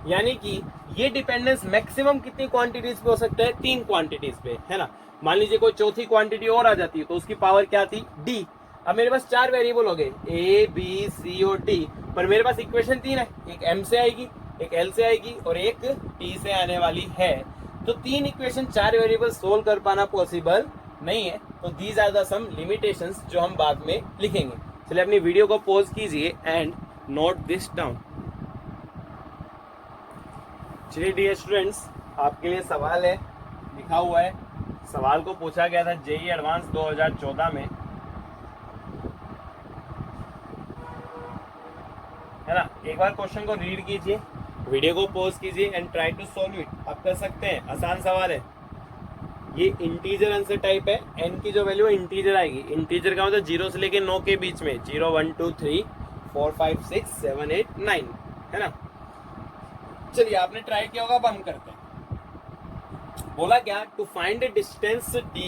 यानी कि ये डिपेंडेंस मैक्सिमम कितनी क्वांटिटीज पे हो सकता है, 3 क्वांटिटीज पे, है ना। मान लीजिए कोई चौथी क्वांटिटी और आ जाती है तो उसकी पावर क्या थी d। अब मेरे पास 4 वेरिएबल हो गए a b c और t, पर मेरे पास इक्वेशन 3 है, एक m से आएगी, एक l से आएगी और एक t से आने वाली है। तो 3 इक्वेशन 4 वेरिएबल सोल्व कर पाना पॉसिबल नहीं है। तो these are the some limitations जो हम बाद में लिखेंगे। चलिए अपनी वीडियो को पॉज कीजिए एंड नोट दिस डाउन। चलिए डियर स्टूडेंट्स, आपके लिए सवाल है, लिखा हुआ है। सवाल को पूछा गया था जेईई एडवांस 2014 में, है ना। एक बार क्वेश्चन को रीड कीजिए, वीडियो को पॉज कीजिए and try to solve it. आप कर सकते हैं, आसान सवाल है। ये इंटीजर आंसर टाइप है, n की जो वैल्यू है इंटीजर आएगी। इंटीजर का मतलब 0 से लेके 9 के बीच में, 0 1 2 3 4 5 6 7 8 9, है ना। चलिए आपने ट्राई किया होगा, अब हम करते हैं। बोला क्या, to find the distance d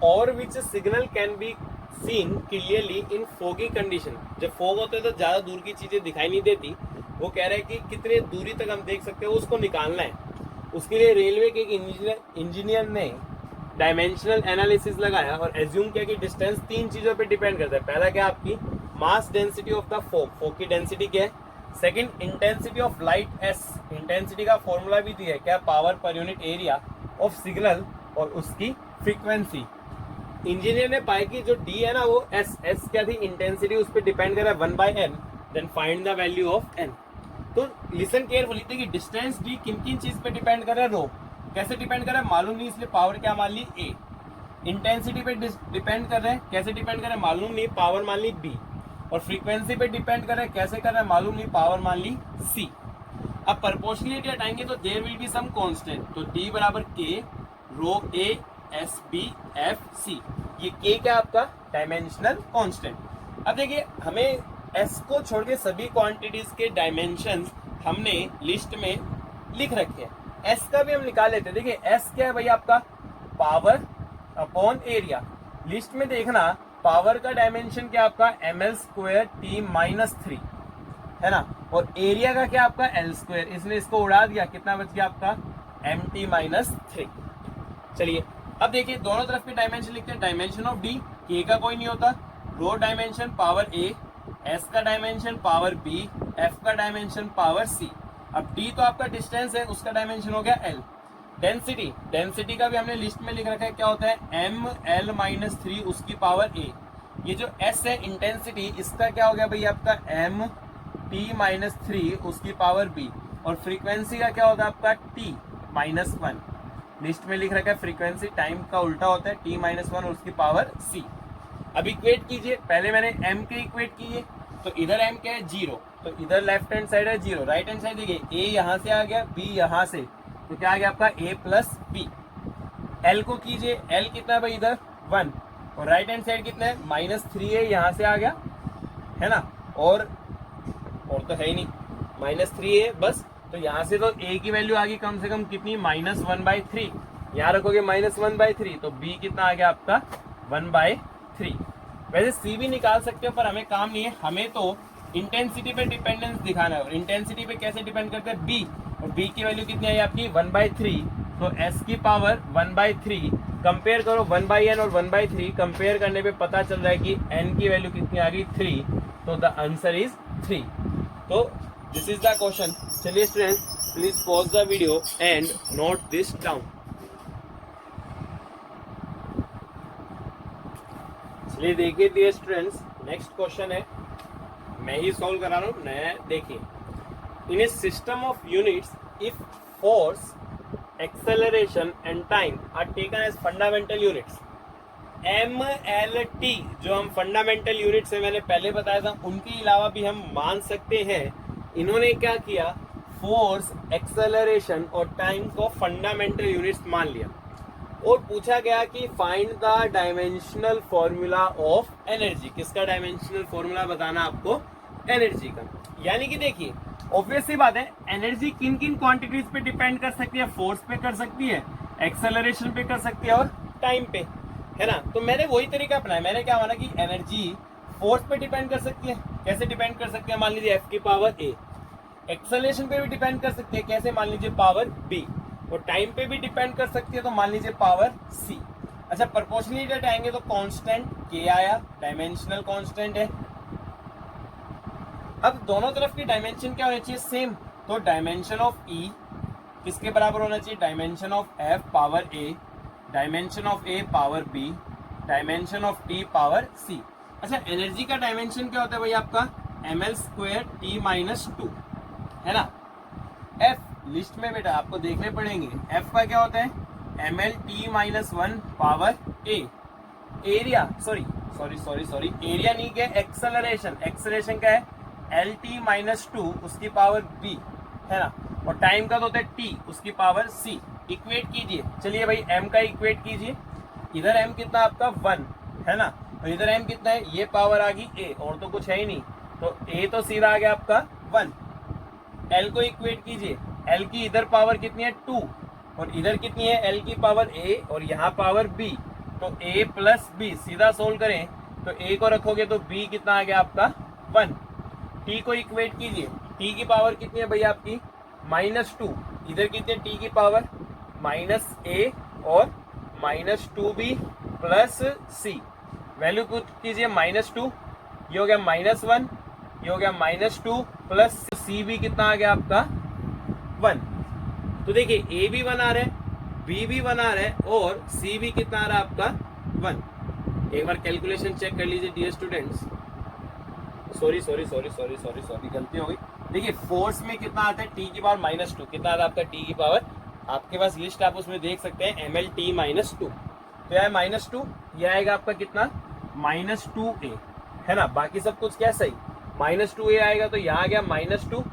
और which signal can be seen clearly in foggy condition. जब फोग होते हैं तो ज्यादा दूर की चीजें दिखाई नहीं देती। वो कह रहे हैं कि कितने दूरी तक हम देख सकते हैं, उसको निकालना है। उसके लिए रेलवे के एक इंजीनियर ने डायमेंशनल एनालिसिस लगाया और एज्यूम किया कि डिस्टेंस 3 चीजों पे डिपेंड करता है। पहला क्या, आपकी mass density of the fog, fog की डेंसिटी क्या है। Second, intensity of light s, intensity का फॉर्मूला भी दिया है क्या, power per unit area of signal और उसकी फ्रीक्वेंसी। इंजीनियर ने पाया कि जो d है ना वो s क्या थी, इंटेंसिटी, उस पर डिपेंड कर रहा है 1/n। Then find the value of n। तो लिसन केयरफुली, देखिए डिस्टेंस d किन किन चीज पे डिपेंड कर रहा है, रो कैसे डिपेंड कर रहा है मालूम नहीं, इसलिए पावर क्या मान ली a। इंटेंसिटी पे डिपेंड कर रहा है, कैसे डिपेंड कर रहा है मालूम नहीं, पावर मान ली b। और फ्रीक्वेंसी पे डिपेंड कर रहा है, कैसे कर रहा है मालूम नहीं, पावर मान ली c। अब प्रोपोर्शनलिटी हटाएंगे तो there will be some constant. तो d बराबर k rho a s b f c, ये k क्या आपका डायमेंशनल कांस्टेंट। अब देखिए हमें s को छोड़ के सभी क्वांटिटीज के डायमेंशंस हमने लिस्ट में लिख रखे हैं। s का भी हम निकाल लेते हैं। देखिए s क्या है भाई, आपका पावर अपॉन एरिया। लिस्ट में देखना पावर का डायमेंशन क्या आपका ml² t-3 है ना, और एरिया का क्या आपका l², इसने इसको उड़ा दिया, कितना बच गया आपका mt-3। चलिए अब देखिए दोनों तरफ के डायमेंशन लिखते हैं। डायमेंशन ऑफ d, k का कोई नहीं होता, रो डायमेंशन पावर a, s का डायमेंशन पावर b, f का डायमेंशन पावर c। अब d तो आपका डिस्टेंस है, उसका डायमेंशन हो गया l। डेंसिटी, डेंसिटी का भी हमने लिस्ट में लिख रखा है, क्या होता है ml-3 उसकी पावर a। ये जो s है इंटेंसिटी, इसका क्या हो गया भाई आपका mt-3 उसकी पावर b। और फ्रीक्वेंसी का क्या होता है आपका t-1, लिस्ट में लिख रखा है फ्रीक्वेंसी टाइम का उल्टा होता है t-1 और उसकी पावर c। अब इक्वेट कीजिए, पहले मैंने m के इक्वेट किए, तो इधर m क्या है 0, तो इधर लेफ्ट हैंड साइड है 0, राइट हैंड साइड देखिए a यहाँ से आ गया, b यहाँ से, तो क्या आ गया आपका a प्लस b। l को कीजिए, l कितना है भाई इधर 1, और राइट हैंड साइड कितना है -3 है, यहाँ से आ गया है ना, और तो है ही नहीं, -3 है बस। तो यहाँ से तो a की वैल्यू आ गई कम से कम कितनी, -1/3। यहाँ रखोगे -1/3 तो b कितना आ गया आपका 1/3। वैसे c भी निकाल सकते हो पर हमें काम नहीं है, हमें तो इंटेंसिटी पे डिपेंडेंस दिखाना है। और इंटेंसिटी पे कैसे डिपेंड करते हैं, b, और b की वैल्यू कितनी आई आपकी 1/3। तो s की पावर 1/3 कंपेयर करो 1/n और 1/3 कंपेयर करने पे पता चल रहा है कि n की वैल्यू कितनी आ गई 3। तो द आंसर इज 3। तो दिस इज द क्वेश्चन। चलिए students please pause the video and note this down. चलिए देखिए डियर स्टूडेंट्स, नेक्स्ट क्वेश्चन है, मैं ही सॉल्व करा रहा हूँ, नया देखिए। In a system of units if force, acceleration and time are taken as fundamental units, MLT जो हम फंडामेंटल यूनिट्स है मैंने पहले बताया था, उनके अलावा भी हम मान सकते हैं। इन्होंने क्या किया, फोर्स, एक्सेलरेशन और टाइम को फंडामेंटल यूनिट्स मान लिया और पूछा गया कि find the dimensional formula of energy. किसका डायमेंशनल फॉर्मूला बताना आपको, एनर्जी का। यानी कि देखिए ऑब्वियस सी बात है, एनर्जी किन किन क्वांटिटीज पे डिपेंड कर सकती है, फोर्स पे कर सकती है, एक्सेलरेशन पे कर सकती है और टाइम पे, है ना। तो मैंने वही तरीका अपनाया, मैंने क्या माना कि एनर्जी फोर्स पे डिपेंड कर सकती है। कैसे डिपेंड कर सकती है, मान लीजिए F की पावर A। एक्सेलरेशन पे भी डिपेंड कर सकती है, कैसे, मान लीजिए पावर B। और टाइम पे भी डिपेंड कर सकती है, तो मान लीजिए पावर C। अच्छा, प्रोपोर्शनलिटी आएंगे तो कांस्टेंट K आया, डायमेंशनल कांस्टेंट है। अब दोनों तरफ की डायमेंशन क्या होनी चाहिए, सेम। तो डायमेंशन ऑफ E किसके बराबर होना चाहिए, dimension of F power A, dimension of A power B, dimension of T power C। अच्छा, एनर्जी का डायमेंशन क्या होता है भाई आपका, ml² T-2, है ना। F लिस्ट में बेटा आपको देखने पड़ेंगे, F का क्या होता है, ml/T-1 power A। Area sorry area नहीं, क्या एक्सेलरेशन, एक्सेलरेशन क्या है LT-2 उसकी पावर B, है ना। और टाइम का तो होता है T उसकी पावर C। इक्वेट कीजिए, चलिए भाई m का इक्वेट कीजिए। इधर m कितना आपका 1, है ना, और इधर m कितना है, ये पावर आ गई a, और तो कुछ है ही नहीं, तो a तो सीधा आ गया आपका 1। l को इक्वेट कीजिए, l की इधर पावर कितनी है 2, और इधर कितनी है l की पावर a और यहाँ पावर b, तो a प्लस b सीधा सोल्व करें तो a को रखोगे तो b कितना आ गया आपका 1। t को इक्वेट कीजिए, t की पावर कितनी है भाई आपकी -2, इधर कितनी है t की पावर -a और -2b plus c। Value put कीजिए -2, ये हो गया -1, ये हो गया -2 प्लस c भी कितना आ गया आपका 1। तो देखिए a भी 1 आ रहा है, b भी 1 आ रहा है और c भी कितना आ रहा है आपका 1। एक बार कैलकुलेशन चेक कर लीजिए डियर स्टूडेंट्स। सॉरी गलती हो गई। देखिए फोर्स में कितना आता है t की पावर -2, कितना आता है आपका t की पावर, आपके पास लिस्ट आप उसमें देख सकते हैं ml/T-2, तो यह है -2, यह आएगा आपका कितना -2a, है ना। बाकी सब कुछ क्या सही, -2a आएगा तो यहाँ आ गया -2,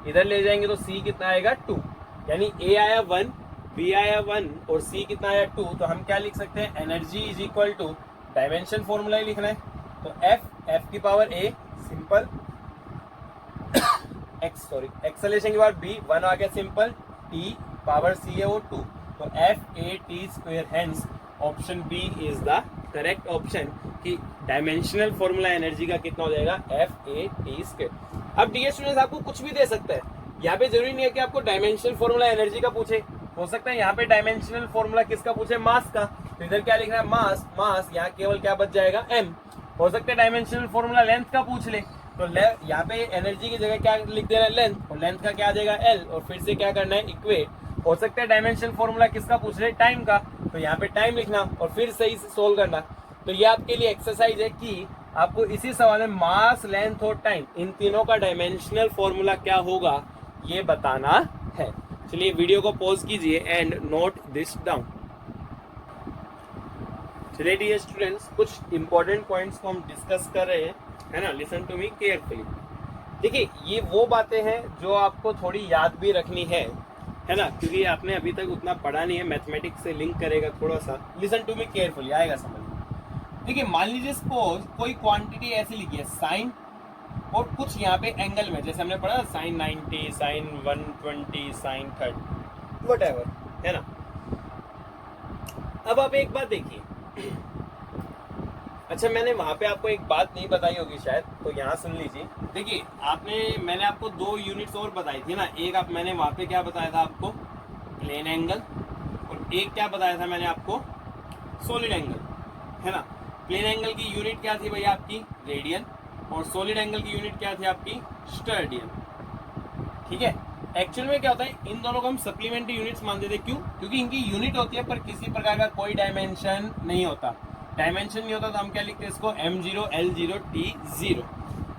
इधर ले जाएंगे तो c कितना आएगा 2, यानी a आया 1, b आया 1 और c कितना आया 2। तो हम क्या लिख सकते हैं, energy is equal to dimension formula ही लिखना है, तो f की पावर a सिंपल, एक्सेलरेशन की पावर b 1 आ गया सिंपल, t पावर c है वो 2, तो FAT²। Hence option B is the correct option कि डायमेंशनल फॉर्मूला एनर्जी का कितना हो जाएगा FAT²। अब डियर स्टूडेंट्स आपको कुछ भी दे सकता है, यहाँ पे जरूरी नहीं है कि आपको डायमेंशनल फॉर्मूला एनर्जी का पूछे, हो सकता है यहाँ पे डायमेंशनल फॉर्मूला किसका पूछे, मास का, तो इधर क्या लिखना है मास, यहाँ केवल क्या बच जाएगा m। हो सकता है डायमेंशनल फॉर्मूला लेंथ का पूछ ले, तो यहाँ पे एनर्जी की जगह क्या लिख देना है लेंथ, और लेंथ का क्या आ जाएगा L, और फिर से क्या करना है इक्वेट। हो सकता है डायमेंशनल फॉर्मूला किसका पूछ रहे, टाइम का, तो यहाँ पे टाइम लिखना और फिर सही से सोल्व करना। तो ये आपके लिए एक्सरसाइज है कि आपको इसी सवाल में मास, लेंथ और टाइम इन तीनों का डायमेंशनल फॉर्मूला क्या होगा ये बताना है। चलिए वीडियो को पॉज कीजिए एंड नोट दिस डाउन। चलिए डियर स्टूडेंट्स कुछ इंपॉर्टेंट पॉइंट्स को हम डिस्कस कर रहे हैं, है ना। Listen to me carefully. देखिए ये वो बातें हैं जो आपको थोड़ी याद भी रखनी है ना, क्योंकि आपने अभी तक उतना पढ़ा नहीं है, मैथमेटिक्स से लिंक करेगा थोड़ा सा। लिसन टू मी केयरफुली, आएगा समझ। देखिए मान लीजिए सपोज कोई क्वांटिटी ऐसी लिखी है sin और कुछ यहाँ पे एंगल में, जैसे हमने पढ़ा साइन 90, साइन 120, साइन 30, वटएवर, है ना। अब आप एक बात देखिए, अच्छा मैंने वहां पे आपको एक बात नहीं बताई होगी शायद, तो यहाँ सुन लीजिए। देखिए मैंने आपको 2 यूनिट्स और बताई थी ना, एक मैंने वहां पे क्या बताया था आपको, प्लेन एंगल, और एक क्या बताया था मैंने आपको, सॉलिड एंगल, है ना। प्लेन एंगल की यूनिट क्या थी भैया आपकी, रेडियन, और सॉलिड एंगल की यूनिट क्या थी आपकी, स्टर्डियन, ठीक है। एक्चुअल में क्या होता है, इन दोनों को हम सप्लीमेंट्री यूनिट्स मानते थे, क्यों, क्योंकि इनकी यूनिट होती है पर किसी प्रकार का कोई डायमेंशन नहीं होता। डायमेंशन नहीं होता तो हम क्या लिखते हैं इसको, m0 l0 t0।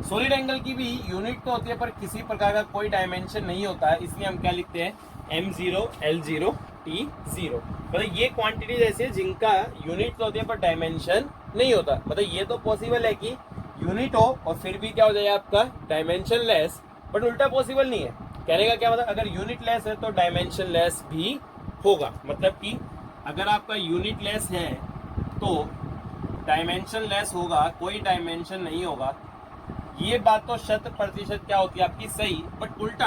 Solid angle की भी यूनिट तो होती है पर किसी प्रकार का कोई डायमेंशन नहीं होता है, इसलिए हम क्या लिखते हैं, m0 l0 t0। मतलब ये क्वांटिटीज ऐसी है जिनका यूनिट तो होती है पर डायमेंशन नहीं होता। मतलब ये तो पॉसिबल है कि यूनिट हो और फिर भी क्या हो जाए आपका, डायमेंशन लेस, बट उल्टा पॉसिबल नहीं है। कहने का क्या मतलब, अगर यूनिट लेस है तो डायमेंशन लेस भी होगा। मतलब कि अगर आपका यूनिट लेस है तो डायमेंशन लेस होगा, कोई डायमेंशन नहीं होगा। ये बात तो 100% क्या होती है आपकी, सही। बट उल्टा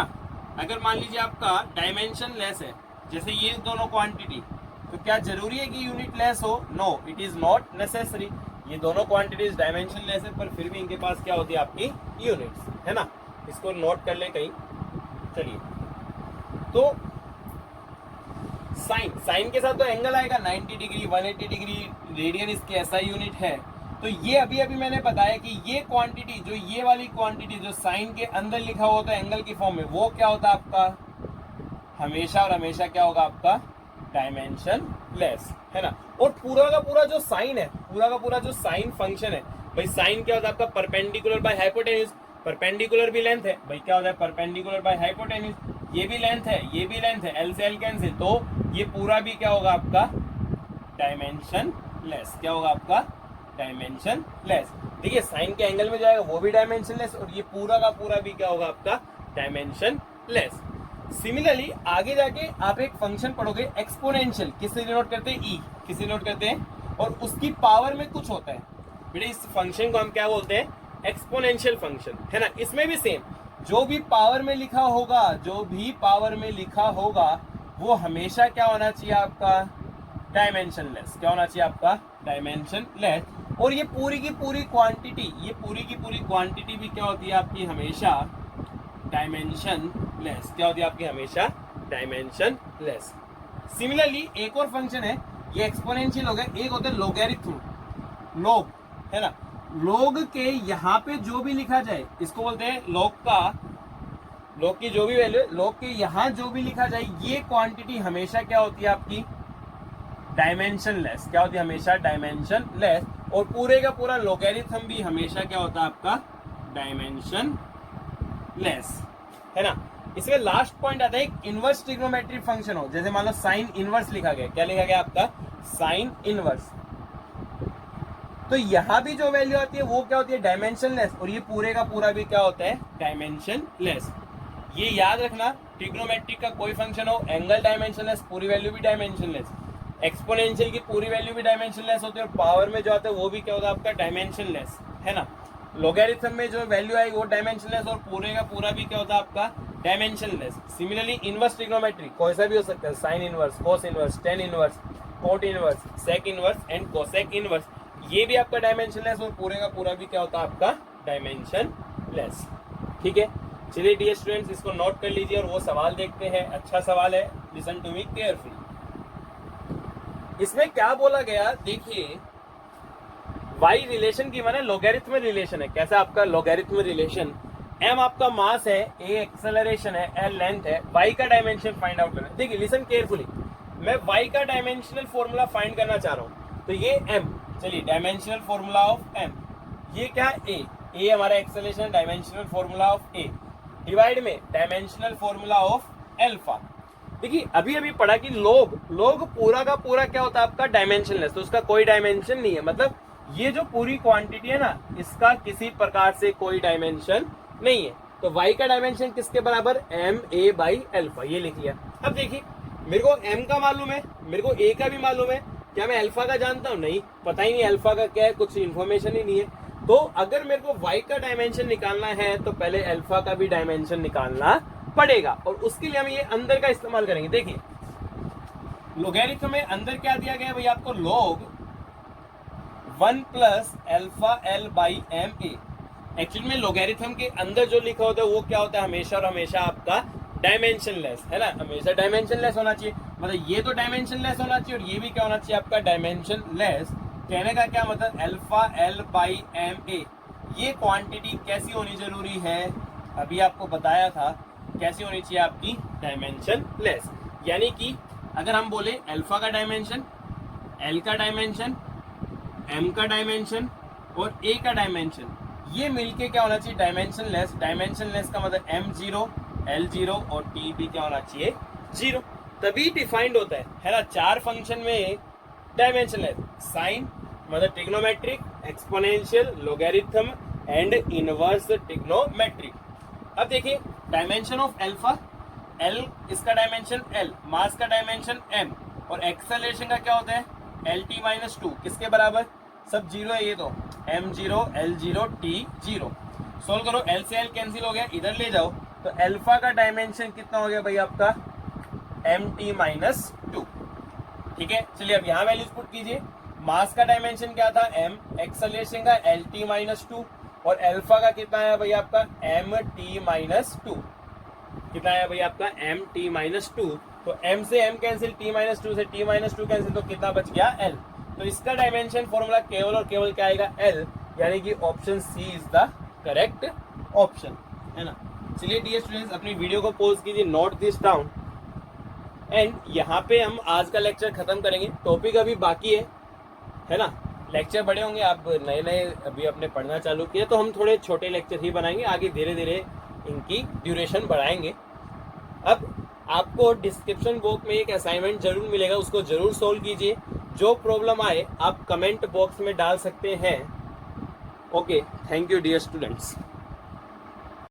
अगर मान लीजिए आपका डायमेंशन लेस है, जैसे ये दोनों क्वांटिटी, तो क्या जरूरी है कि यूनिट लेस हो, no, it is not necessary. ये दोनों क्वांटिटीज डायमेंशन लेस है पर फिर भी इनके पास क्या होती है आपकी, यूनिट्स, है ना। इसको नोट कर ले कहीं। चलिए, तो साइन के साथ तो एंगल आएगा 90 डिग्री, 180 डिग्री, रेडियन इसकी ऐसा यूनिट है। तो ये अभी मैंने बताया कि ये क्वांटिटी, जो ये वाली क्वांटिटी जो साइन के अंदर लिखा हुआ होता है एंगल की फॉर्म में, वो क्या होता है आपका, हमेशा और हमेशा क्या होगा आपका, डायमेंशन लेस, है ना। और पूरा का पूरा जो साइन है, पूरा का पूरा जो साइन फंक्शन है भाई, साइन क्या होता है आपका, परपेंडिकुलर बाय हाइपोटेन्यूज। परपेंडिकुलर भी लेंथ है भाई, क्या होता है, परपेंडिकुलर बाय हाइपोटेन्यूज। ये भी लेंथ है, ये भी लेंथ है, एल से एल कैंसिल, तो ये पूरा भी क्या होगा आपका, डायमेंशन लेस। क्या होगा आपका, डायमेंशन लेस। देखिए साइन के एंगल में जाएगा वो भी डायमेंशन लेस, और ये पूरा का पूरा भी क्या होगा आपका, डायमेंशन लेस। सिमिलरली आगे जाके आप एक फंक्शन पढ़ोगे एक्सपोनेंशियल, किससे डिनोट करते हैं, ई, किससे डिनोट करते हैं, और उसकी पावर में कुछ होता है बेटे, इस फंक्शन को हम क्या बोलते हैं, एक्सपोनेंशियल फंक्शन, है ना। इसमें भी सेम, जो भी पावर में लिखा होगा, जो भी पावर में लिखा होगा वो हमेशा क्या होना चाहिए आपका, डायमेंशन लेस। क्या होना चाहिए आपका, डायमेंशन लेस। और ये पूरी की पूरी क्वांटिटी, ये पूरी की पूरी क्वांटिटी भी क्या होती है आपकी, हमेशा डायमेंशन लेस। क्या होती है आपकी, हमेशा डायमेंशन लेस। सिमिलरली एक और फंक्शन है, ये एक्सपोनेंशियल हो गया, एक होता है लोगैरिथम, लोग, है ना। लोग के यहाँ पे जो भी लिखा जाए इसको बोलते हैं लोग का, लोग की जो भी वैल्यू, लोग के यहाँ जो भी लिखा जाए, ये क्वांटिटी हमेशा क्या होती है आपकी, डायमेंशन लेस। क्या होती है, हमेशा डायमेंशन लेस। और पूरे का पूरा लोगैरिथम भी हमेशा क्या होता है आपका, डायमेंशन लेस, है ना। इसमें लास्ट पॉइंट आता है, एक इनवर्स ट्रिग्नोमेट्रिक फंक्शन हो, जैसे मान लो साइन इनवर्स लिखा गया, क्या लिखा गया आपका, साइन इनवर्स, तो यहां भी जो वैल्यू आती है वो क्या होती है, डायमेंशन लेस, और ये पूरे का पूरा भी क्या होता है, डायमेंशन लेस। ये याद रखना, ट्रिग्नोमेट्रिक का कोई फंक्शन हो, एंगल डायमेंशन लेस, पूरी वैल्यू भी डायमेंशन लेस, एक्सपोनेंशियल की पूरी वैल्यू भी डायमेंशन लेस होती है, और पावर में जो आता है वो भी क्या होता है आपका, डायमेंशन लेस, है ना। लोगैरिथम में जो वैल्यू आएगी वो डायमेंशन लेस, और पूरे का पूरा भी क्या होता है आपका, dimensionless. Similarly inverse trigonometry कोई सा भी हो सकता है, sine inverse, cos inverse, tan inverse, cot inverse, sec inverse and cosec inverse, ये भी आपका डायमेंशन लेस, और पूरे का पूरा भी क्या होता है आपका, डायमेंशन लेस। ठीक है, चलिए डियर स्टूडेंट्स, इसको नोट कर लीजिए और वो सवाल देखते हैं। अच्छा सवाल है, लिसन टू मी केयरफुली। इसमें क्या बोला गया, देखिए वाई रिलेशन की माने लोगैरिथम रिलेशन है। कैसा आपका लोगैरिथम रिलेशन, एम आपका मास है, ए एक्सेलरेशन है, एल लेंथ है, वाई का डायमेंशन फाइंड आउट करना है। देखिए लिसन केयरफुली, मैं वाई का डायमेंशनल फॉर्मूला फाइंड करना चाह रहा हूं, तो ये एम, चलिए डायमेंशनल फॉर्मूला ऑफ एम, ये क्या है, ए हमारा acceleration, dimensional formula of A, divide में डायमेंशनल फॉर्मूला ऑफ एल्फा। देखिए अभी पढ़ा कि लोग पूरा का पूरा क्या होता है आपका, डायमेंशनलेस, तो उसका कोई डायमेंशन नहीं है। मतलब ये जो पूरी क्वांटिटी है ना, इसका किसी प्रकार से कोई डायमेंशन नहीं है। तो y का डायमेंशन किसके बराबर, एम ए बाई एल्फा, ये लिख लिया। अब देखिए मेरे को m का मालूम है, मेरे को a का भी मालूम है, क्या मैं अल्फा का जानता हूं, नहीं, पता ही नहीं अल्फा का क्या है, कुछ इन्फॉर्मेशन ही नहीं है। तो अगर मेरे को y का डायमेंशन निकालना है तो पहले अल्फा का भी डायमेंशन निकालना पड़ेगा, और उसके लिए हम ये अंदर का इस्तेमाल करेंगे। देखिए लोगैरिथम में अंदर क्या दिया गया है भैया आपको, log 1 plus alpha L by M A. Actually में लोगैरिथम के अंदर जो लिखा होता है वो क्या होता है, हमेशा और हमेशा आपका डायमेंशन लेस, है ना, हमेशा डायमेंशन लेस होना चाहिए। मतलब ये तो डायमेंशन लेस होना चाहिए और ये भी क्या होना चाहिए आपका डायमेंशन लेस। कहने का क्या मतलब, alpha L by M A ये क्वांटिटी कैसी होनी जरूरी है, अभी आपको बताया था कैसी होनी चाहिए आपकी, डायमेंशन लेस। यानी कि अगर हम बोले अल्फा का डायमेंशन, एल का डायमेंशन, एम का डायमेंशन और ए का डायमेंशन, ये मिलके क्या होना चाहिए, डायमेंशन लेस। डायमेंशन लेस का मतलब एम जीरो, एल जीरो और टी भी क्या होना चाहिए, जीरो, तभी डिफाइंड होता है ना। 4 फंक्शन में डायमेंशन लेस, साइन मतलब trigonometric, exponential, logarithm and inverse trigonometric. अब देखिए डायमेंशन ऑफ अल्फा, एल इसका डायमेंशन एल, मास का डायमेंशन एम, और एक्सेलरेशन का क्या होता है, एल टी माइनस टू, किसके बराबर, सब जीरो है ये तो, M zero, L zero, T zero. Solve करो, एल से एल कैंसिल हो गया, इधर ले जाओ, तो अल्फा का डायमेंशन कितना हो गया भाई आपका, एम टी माइनस टू। ठीक है, चलिए अब यहाँ वैल्यूज पुट कीजिए। मास का डायमेंशन क्या था, एम, एक्सेलरेशन का एल टी माइनस टू, और अल्फा का कितना है भाई आपका, एम टी माइनस टू। कितना है भाई आपका, एम टी माइनस टू। तो एम से M cancel, T minus two से टी माइनस टू कैंसिल, तो कितना बच गया, एल। तो इसका डायमेंशन फॉर्मूला केवल और केवल क्या आएगा, एल, यानी कि option C is the correct option, है ना। चलिए डियर स्टूडेंट्स अपनी वीडियो को पॉज कीजिए, नोट दिस डाउन, एंड यहाँ पे हम आज का लेक्चर खत्म करेंगे। टॉपिक अभी बाकी है ना, लेक्चर बड़े होंगे, आप नए नए अभी अपने पढ़ना चालू किए तो हम थोड़े छोटे लेक्चर ही बनाएंगे, आगे धीरे धीरे इनकी ड्यूरेशन बढ़ाएंगे। अब आपको डिस्क्रिप्शन बॉक्स में एक असाइनमेंट जरूर मिलेगा, उसको जरूर सोल्व कीजिए। जो प्रॉब्लम आए आप कमेंट बॉक्स में डाल सकते हैं। Okay, thank you dear students.